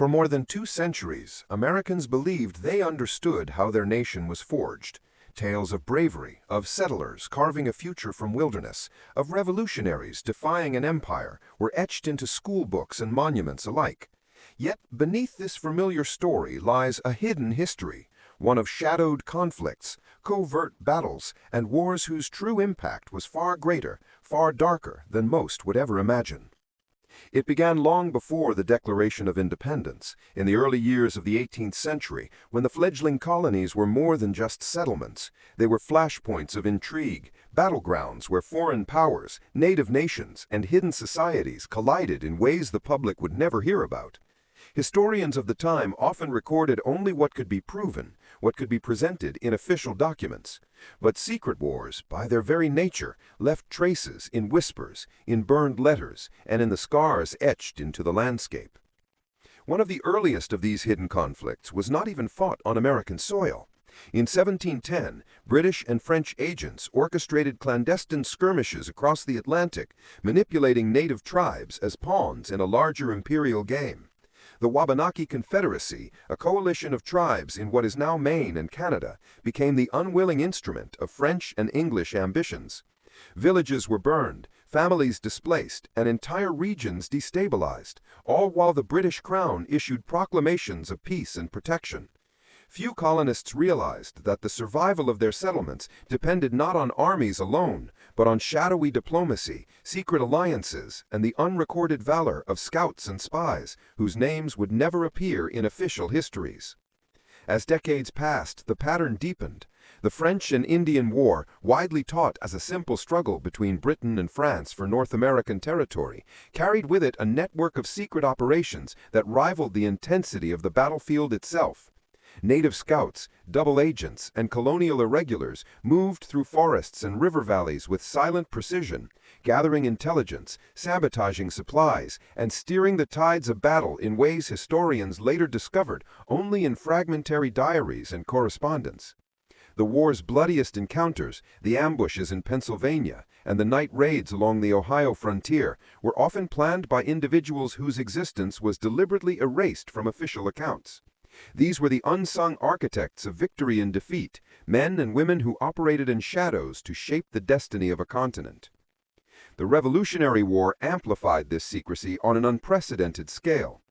For more than 2 centuries, Americans believed they understood how their nation was forged. Tales of bravery, of settlers carving a future from wilderness, of revolutionaries defying an empire were etched into school books and monuments alike. Yet beneath this familiar story lies a hidden history, one of shadowed conflicts, covert battles, and wars whose true impact was far greater, far darker than most would ever imagine. It began long before the Declaration of Independence, in the early years of the 18th century, when the fledgling colonies were more than just settlements. They were flashpoints of intrigue, battlegrounds where foreign powers, native nations, and hidden societies collided in ways the public would never hear about. Historians of the time often recorded only what could be proven, what could be presented in official documents. But secret wars, by their very nature, left traces in whispers, in burned letters, and in the scars etched into the landscape. One of the earliest of these hidden conflicts was not even fought on American soil. In 1710, British and French agents orchestrated clandestine skirmishes across the Atlantic, manipulating native tribes as pawns in a larger imperial game. The Wabanaki Confederacy, a coalition of tribes in what is now Maine and Canada, became the unwilling instrument of French and English ambitions. Villages were burned, families displaced, and entire regions destabilized, all while the British Crown issued proclamations of peace and protection. Few colonists realized that the survival of their settlements depended not on armies alone, but on shadowy diplomacy, secret alliances, and the unrecorded valor of scouts and spies, whose names would never appear in official histories. As decades passed, the pattern deepened. The French and Indian War, widely taught as a simple struggle between Britain and France for North American territory, carried with it a network of secret operations that rivaled the intensity of the battlefield itself. Native scouts, double agents, and colonial irregulars moved through forests and river valleys with silent precision, gathering intelligence, sabotaging supplies, and steering the tides of battle in ways historians later discovered only in fragmentary diaries and correspondence. The war's bloodiest encounters, the ambushes in Pennsylvania, and the night raids along the Ohio frontier, were often planned by individuals whose existence was deliberately erased from official accounts. These were the unsung architects of victory and defeat, men and women who operated in shadows to shape the destiny of a continent. The Revolutionary War amplified this secrecy on an unprecedented scale.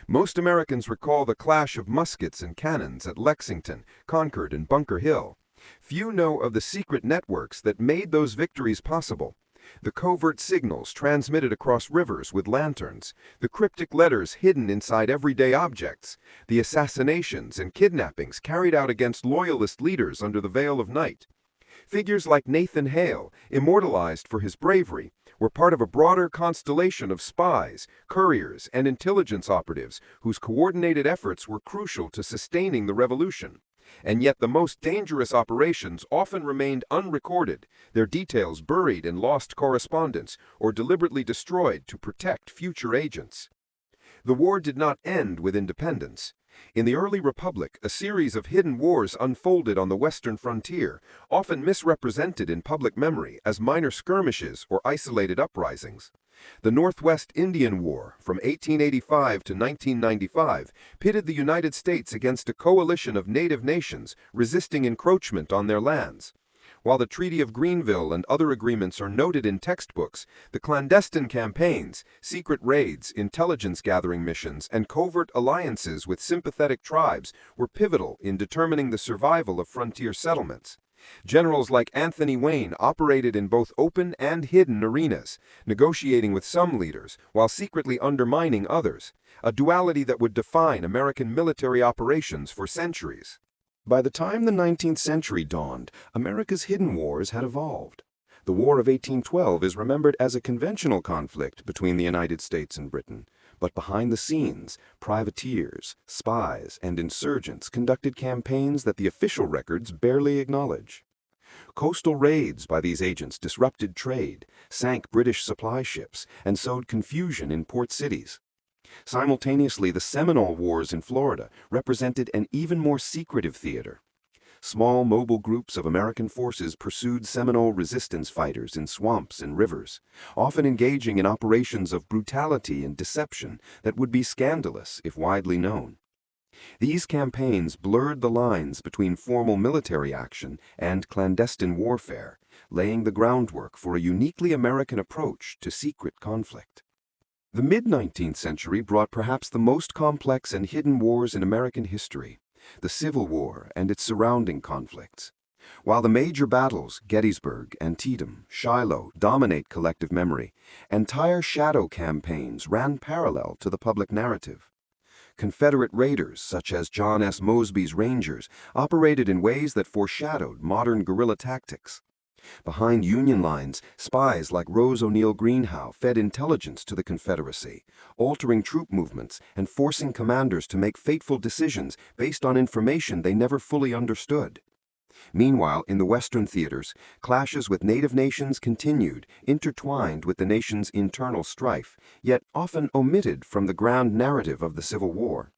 Most Americans recall the clash of muskets and cannons at Lexington, Concord, and Bunker Hill. Few know of the secret networks that made those victories possible. The covert signals transmitted across rivers with lanterns, the cryptic letters hidden inside everyday objects, the assassinations and kidnappings carried out against loyalist leaders under the veil of night. Figures like Nathan Hale, immortalized for his bravery, were part of a broader constellation of spies, couriers, and intelligence operatives whose coordinated efforts were crucial to sustaining the revolution. And yet the most dangerous operations often remained unrecorded, their details buried in lost correspondence or deliberately destroyed to protect future agents. The war did not end with independence. In the early republic, a series of hidden wars unfolded on the western frontier, often misrepresented in public memory as minor skirmishes or isolated uprisings. The Northwest Indian War, from 1885 to 1995, pitted the United States against a coalition of native nations resisting encroachment on their lands. While the Treaty of Greenville and other agreements are noted in textbooks, the clandestine campaigns, secret raids, intelligence-gathering missions, and covert alliances with sympathetic tribes were pivotal in determining the survival of frontier settlements. Generals like Anthony Wayne operated in both open and hidden arenas, negotiating with some leaders while secretly undermining others, a duality that would define American military operations for centuries. By the time the 19th century dawned, America's hidden wars had evolved. The War of 1812 is remembered as a conventional conflict between the United States and Britain, but behind the scenes, privateers, spies, and insurgents conducted campaigns that the official records barely acknowledge. Coastal raids by these agents disrupted trade, sank British supply ships, and sowed confusion in port cities. Simultaneously, the Seminole Wars in Florida represented an even more secretive theater. Small mobile groups of American forces pursued Seminole resistance fighters in swamps and rivers, often engaging in operations of brutality and deception that would be scandalous if widely known. These campaigns blurred the lines between formal military action and clandestine warfare, laying the groundwork for a uniquely American approach to secret conflict. The mid-19th century brought perhaps the most complex and hidden wars in American history, the Civil War and its surrounding conflicts. While the major battles, Gettysburg, Antietam, Shiloh, dominate collective memory, entire shadow campaigns ran parallel to the public narrative. Confederate raiders, such as John S. Mosby's Rangers, operated in ways that foreshadowed modern guerrilla tactics. Behind Union lines, spies like Rose O'Neal Greenhow fed intelligence to the Confederacy, altering troop movements and forcing commanders to make fateful decisions based on information they never fully understood. Meanwhile, in the Western theaters, clashes with native nations continued, intertwined with the nation's internal strife, yet often omitted from the grand narrative of the Civil War.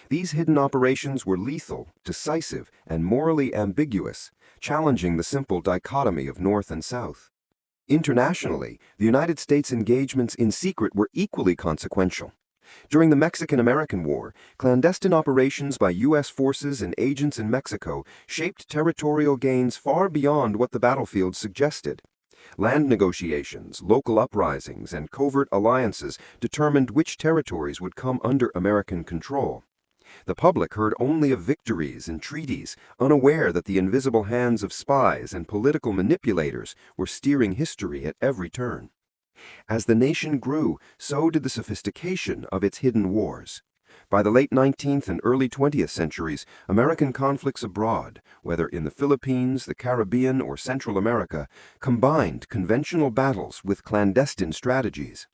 These hidden operations were lethal, decisive, and morally ambiguous, challenging the simple dichotomy of North and South. Internationally, the United States' engagements in secret were equally consequential. During the Mexican-American War, clandestine operations by U.S. forces and agents in Mexico shaped territorial gains far beyond what the battlefield suggested. Land negotiations, local uprisings, and covert alliances determined which territories would come under American control. The public heard only of victories and treaties, unaware that the invisible hands of spies and political manipulators were steering history at every turn. As the nation grew, so did the sophistication of its hidden wars. By the late 19th and early 20th centuries, American conflicts abroad, whether in the Philippines, the Caribbean, or Central America, combined conventional battles with clandestine strategies.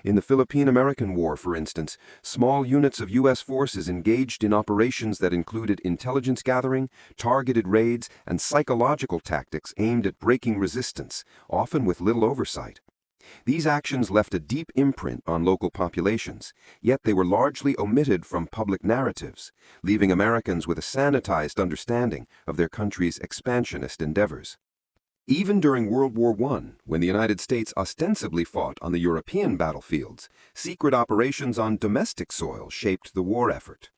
In the Philippine-American War, for instance, small units of U.S. forces engaged in operations that included intelligence gathering, targeted raids, and psychological tactics aimed at breaking resistance, often with little oversight. These actions left a deep imprint on local populations, yet they were largely omitted from public narratives, leaving Americans with a sanitized understanding of their country's expansionist endeavors. Even during World War I, when the United States ostensibly fought on the European battlefields, secret operations on domestic soil shaped the war effort.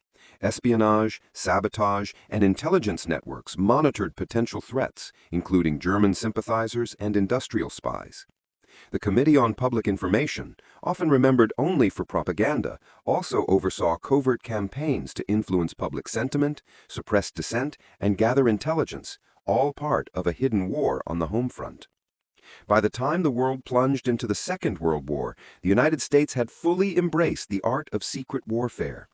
Espionage, sabotage, and intelligence networks monitored potential threats, including German sympathizers and industrial spies. The Committee on Public Information, often remembered only for propaganda, also oversaw covert campaigns to influence public sentiment, suppress dissent, and gather intelligence, all part of a hidden war on the home front. By the time the world plunged into the Second World War, the United States had fully embraced the art of secret warfare.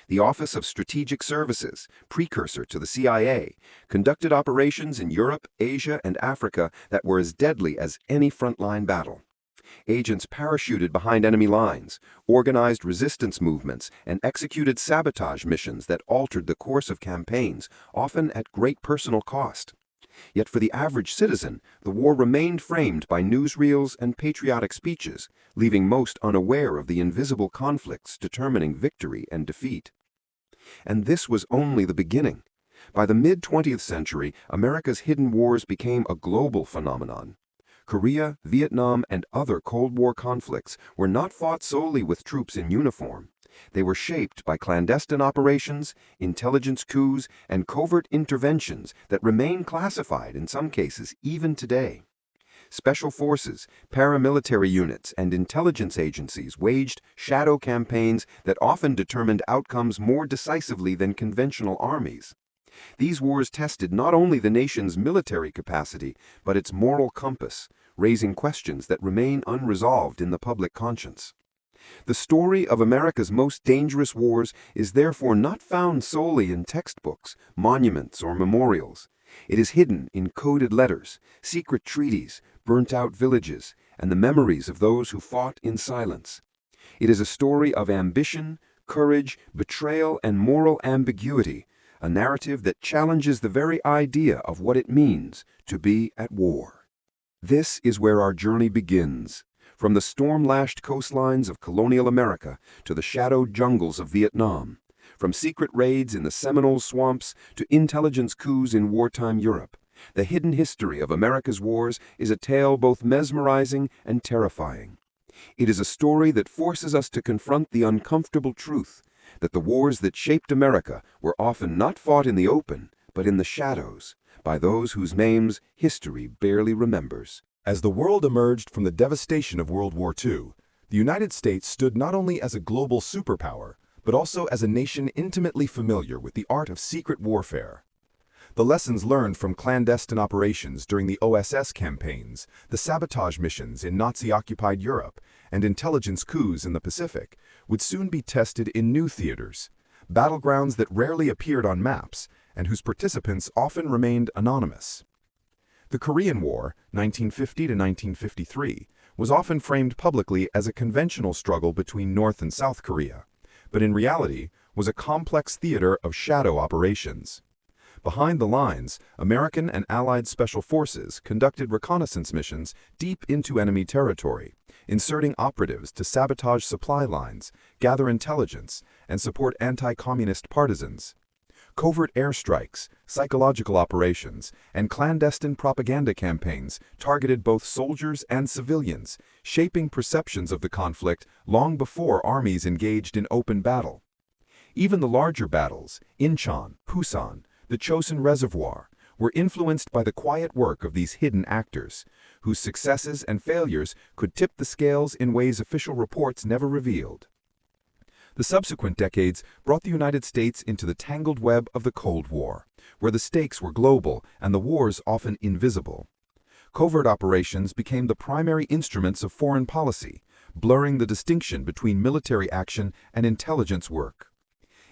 The Office of Strategic Services, precursor to the CIA, conducted operations in Europe, Asia, and Africa that were as deadly as any frontline battle. Agents parachuted behind enemy lines, organized resistance movements, and executed sabotage missions that altered the course of campaigns, often at great personal cost. Yet for the average citizen, the war remained framed by newsreels and patriotic speeches, leaving most unaware of the invisible conflicts determining victory and defeat. And this was only the beginning. By the mid-20th century, America's hidden wars became a global phenomenon. Korea, Vietnam, and other Cold War conflicts were not fought solely with troops in uniform. They were shaped by clandestine operations, intelligence coups, and covert interventions that remain classified in some cases even today. Special forces, paramilitary units, and intelligence agencies waged shadow campaigns that often determined outcomes more decisively than conventional armies. These wars tested not only the nation's military capacity, but its moral compass, raising questions that remain unresolved in the public conscience. The story of America's most dangerous wars is therefore not found solely in textbooks, monuments, or memorials. It is hidden in coded letters, secret treaties, burnt-out villages, and the memories of those who fought in silence. It is a story of ambition, courage, betrayal, and moral ambiguity, a narrative that challenges the very idea of what it means to be at war. This is where our journey begins. From the storm-lashed coastlines of colonial America to the shadowed jungles of Vietnam, from secret raids in the Seminole swamps to intelligence coups in wartime Europe. The hidden history of America's wars is a tale both mesmerizing and terrifying. It is a story that forces us to confront the uncomfortable truth that the wars that shaped America were often not fought in the open, but in the shadows, by those whose names history barely remembers. As the world emerged from the devastation of World War II, the United States stood not only as a global superpower, but also as a nation intimately familiar with the art of secret warfare. The lessons learned from clandestine operations during the OSS campaigns, the sabotage missions in Nazi-occupied Europe, and intelligence coups in the Pacific would soon be tested in new theaters, battlegrounds that rarely appeared on maps and whose participants often remained anonymous. The Korean War, 1950 to 1953, was often framed publicly as a conventional struggle between North and South Korea, but in reality was a complex theater of shadow operations. Behind the lines, American and Allied special forces conducted reconnaissance missions deep into enemy territory, inserting operatives to sabotage supply lines, gather intelligence, and support anti-communist partisans. Covert airstrikes, psychological operations, and clandestine propaganda campaigns targeted both soldiers and civilians, shaping perceptions of the conflict long before armies engaged in open battle. Even the larger battles, Incheon, Pusan, the Chosin Reservoir, were influenced by the quiet work of these hidden actors, whose successes and failures could tip the scales in ways official reports never revealed. The subsequent decades brought the United States into the tangled web of the Cold War, where the stakes were global and the wars often invisible. Covert operations became the primary instruments of foreign policy, blurring the distinction between military action and intelligence work.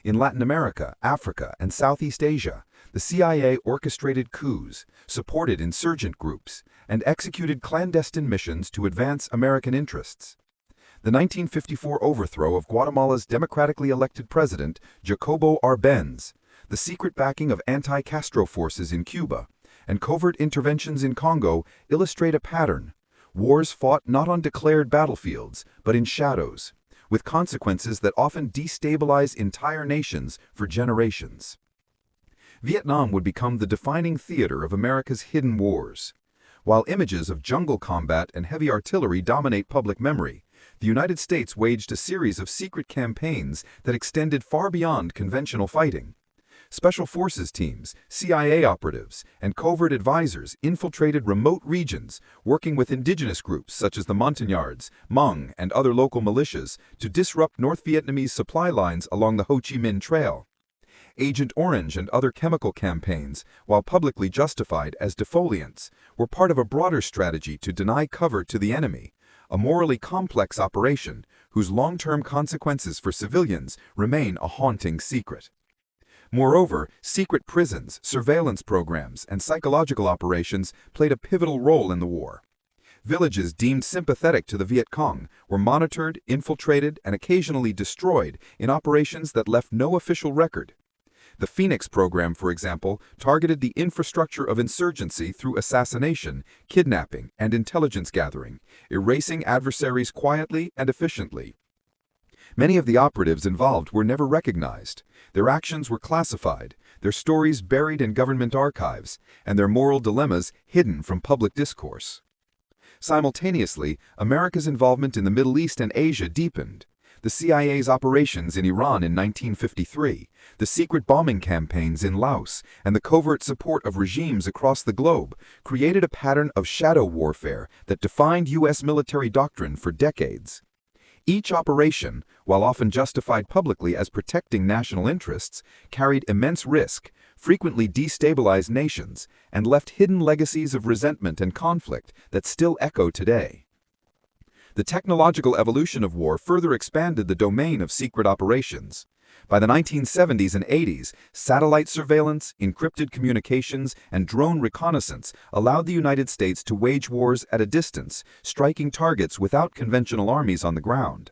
In Latin America, Africa, and Southeast Asia, the CIA orchestrated coups, supported insurgent groups, and executed clandestine missions to advance American interests. The 1954 overthrow of Guatemala's democratically elected president, Jacobo Arbenz, the secret backing of anti-Castro forces in Cuba, and covert interventions in Congo illustrate a pattern: wars fought not on declared battlefields, but in shadows, with consequences that often destabilize entire nations for generations. Vietnam would become the defining theater of America's hidden wars. While images of jungle combat and heavy artillery dominate public memory, the United States waged a series of secret campaigns that extended far beyond conventional fighting. Special forces teams, CIA operatives, and covert advisors infiltrated remote regions, working with indigenous groups such as the Montagnards, Hmong, and other local militias to disrupt North Vietnamese supply lines along the Ho Chi Minh Trail. Agent Orange and other chemical campaigns, while publicly justified as defoliants, were part of a broader strategy to deny cover to the enemy, a morally complex operation whose long-term consequences for civilians remain a haunting secret. Moreover, secret prisons, surveillance programs, and psychological operations played a pivotal role in the war. Villages deemed sympathetic to the Viet Cong were monitored, infiltrated, and occasionally destroyed in operations that left no official record. The Phoenix program, for example, targeted the infrastructure of insurgency through assassination, kidnapping, and intelligence gathering, erasing adversaries quietly and efficiently. Many of the operatives involved were never recognized. Their actions were classified, their stories buried in government archives, and their moral dilemmas hidden from public discourse. Simultaneously, America's involvement in the Middle East and Asia deepened. The CIA's operations in Iran in 1953, the secret bombing campaigns in Laos, and the covert support of regimes across the globe created a pattern of shadow warfare that defined U.S. military doctrine for decades. Each operation, while often justified publicly as protecting national interests, carried immense risk, frequently destabilized nations, and left hidden legacies of resentment and conflict that still echo today. The technological evolution of war further expanded the domain of secret operations. By the 1970s and 80s, satellite surveillance, encrypted communications, and drone reconnaissance allowed the United States to wage wars at a distance, striking targets without conventional armies on the ground.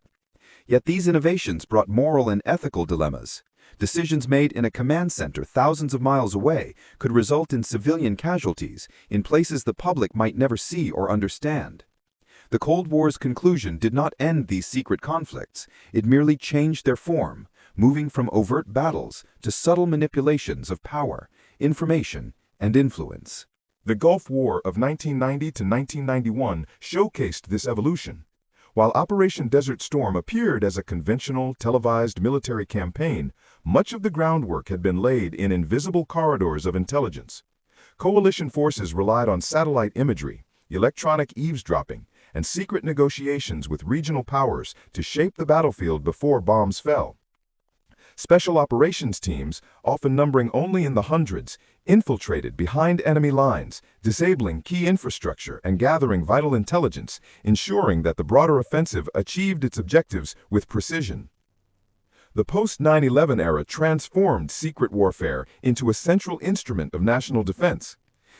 Yet these innovations brought moral and ethical dilemmas. Decisions made in a command center thousands of miles away could result in civilian casualties in places the public might never see or understand. The Cold War's conclusion did not end these secret conflicts, it merely changed their form, moving from overt battles to subtle manipulations of power, information, and influence. The Gulf War of 1990 to 1991 showcased this evolution. While Operation Desert Storm appeared as a conventional, televised military campaign, much of the groundwork had been laid in invisible corridors of intelligence. Coalition forces relied on satellite imagery, electronic eavesdropping, and secret negotiations with regional powers to shape the battlefield before bombs fell. Special operations teams, often numbering only in the hundreds, infiltrated behind enemy lines, disabling key infrastructure and gathering vital intelligence, ensuring that the broader offensive achieved its objectives with precision. The post-9/11 era transformed secret warfare into a central instrument of national defense.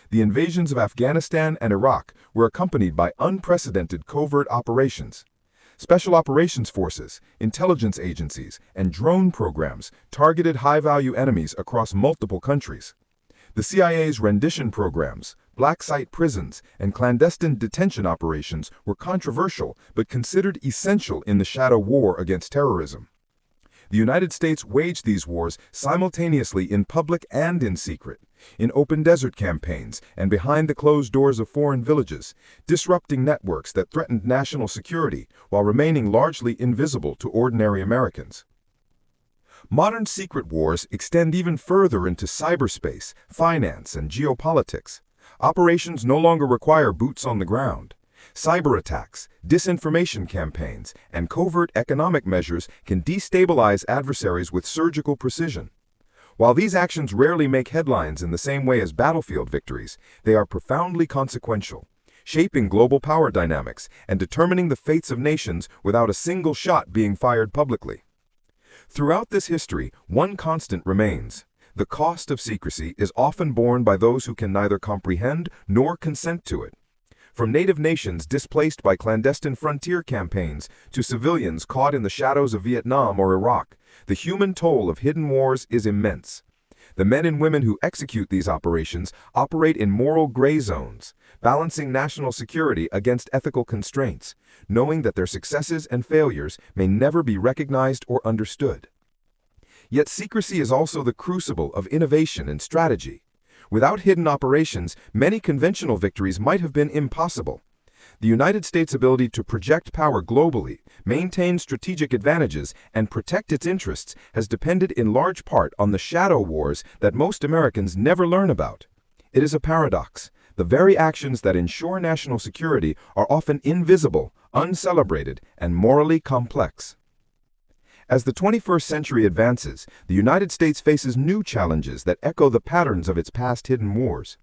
The invasions of Afghanistan and Iraq were accompanied by unprecedented covert operations. Special operations forces, intelligence agencies, and drone programs targeted high-value enemies across multiple countries. The CIA's rendition programs, black site prisons, and clandestine detention operations were controversial but considered essential in the shadow war against terrorism. The United States waged these wars simultaneously in public and in secret, in open desert campaigns and behind the closed doors of foreign villages, disrupting networks that threatened national security while remaining largely invisible to ordinary Americans. Modern secret wars extend even further into cyberspace, finance, and geopolitics. Operations no longer require boots on the ground. Cyber attacks, disinformation campaigns, and covert economic measures can destabilize adversaries with surgical precision. While these actions rarely make headlines in the same way as battlefield victories, they are profoundly consequential, shaping global power dynamics and determining the fates of nations without a single shot being fired publicly. Throughout this history, one constant remains. The cost of secrecy is often borne by those who can neither comprehend nor consent to it. From native nations displaced by clandestine frontier campaigns to civilians caught in the shadows of Vietnam or Iraq, the human toll of hidden wars is immense. The men and women who execute these operations operate in moral gray zones, balancing national security against ethical constraints, knowing that their successes and failures may never be recognized or understood. Yet secrecy is also the crucible of innovation and strategy. Without hidden operations, many conventional victories might have been impossible. The United States' ability to project power globally, maintain strategic advantages, and protect its interests has depended in large part on the shadow wars that most Americans never learn about. It is a paradox. The very actions that ensure national security are often invisible, uncelebrated, and morally complex. As the 21st century advances, the United States faces new challenges that echo the patterns of its past hidden wars.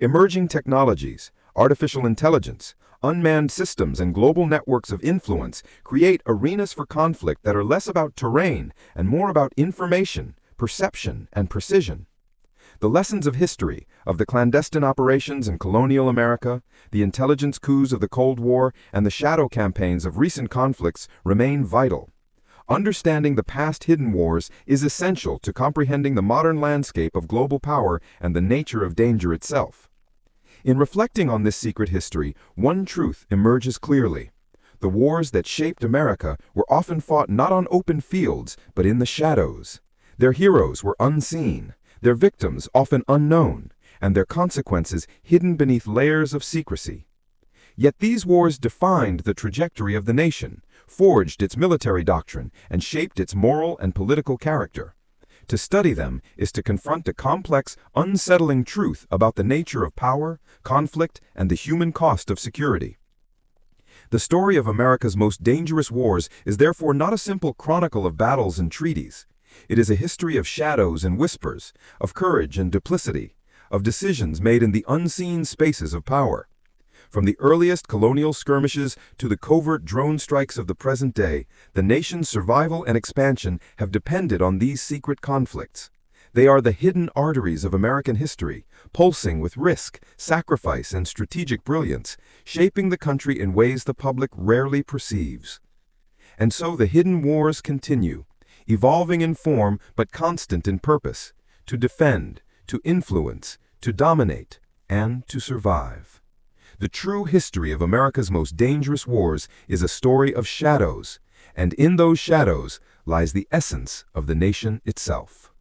Emerging technologies, artificial intelligence, unmanned systems, and global networks of influence create arenas for conflict that are less about terrain and more about information, perception, and precision. The lessons of history, of the clandestine operations in colonial America, the intelligence coups of the Cold War, and the shadow campaigns of recent conflicts remain vital. Understanding the past hidden wars is essential to comprehending the modern landscape of global power and the nature of danger itself. In reflecting on this secret history, one truth emerges clearly. The wars that shaped America were often fought not on open fields, but in the shadows. Their heroes were unseen, their victims often unknown, and their consequences hidden beneath layers of secrecy. Yet these wars defined the trajectory of the nation, forged its military doctrine, and shaped its moral and political character. To study them is to confront a complex, unsettling truth about the nature of power, conflict, and the human cost of security. The story of America's most dangerous wars is therefore not a simple chronicle of battles and treaties. It is a history of shadows and whispers, of courage and duplicity, of decisions made in the unseen spaces of power. From the earliest colonial skirmishes to the covert drone strikes of the present day, the nation's survival and expansion have depended on these secret conflicts. They are the hidden arteries of American history, pulsing with risk, sacrifice, and strategic brilliance, shaping the country in ways the public rarely perceives. And so the hidden wars continue, evolving in form but constant in purpose, to defend, to influence, to dominate, and to survive. The true history of America's most dangerous wars is a story of shadows, And in those shadows lies the essence of the nation itself.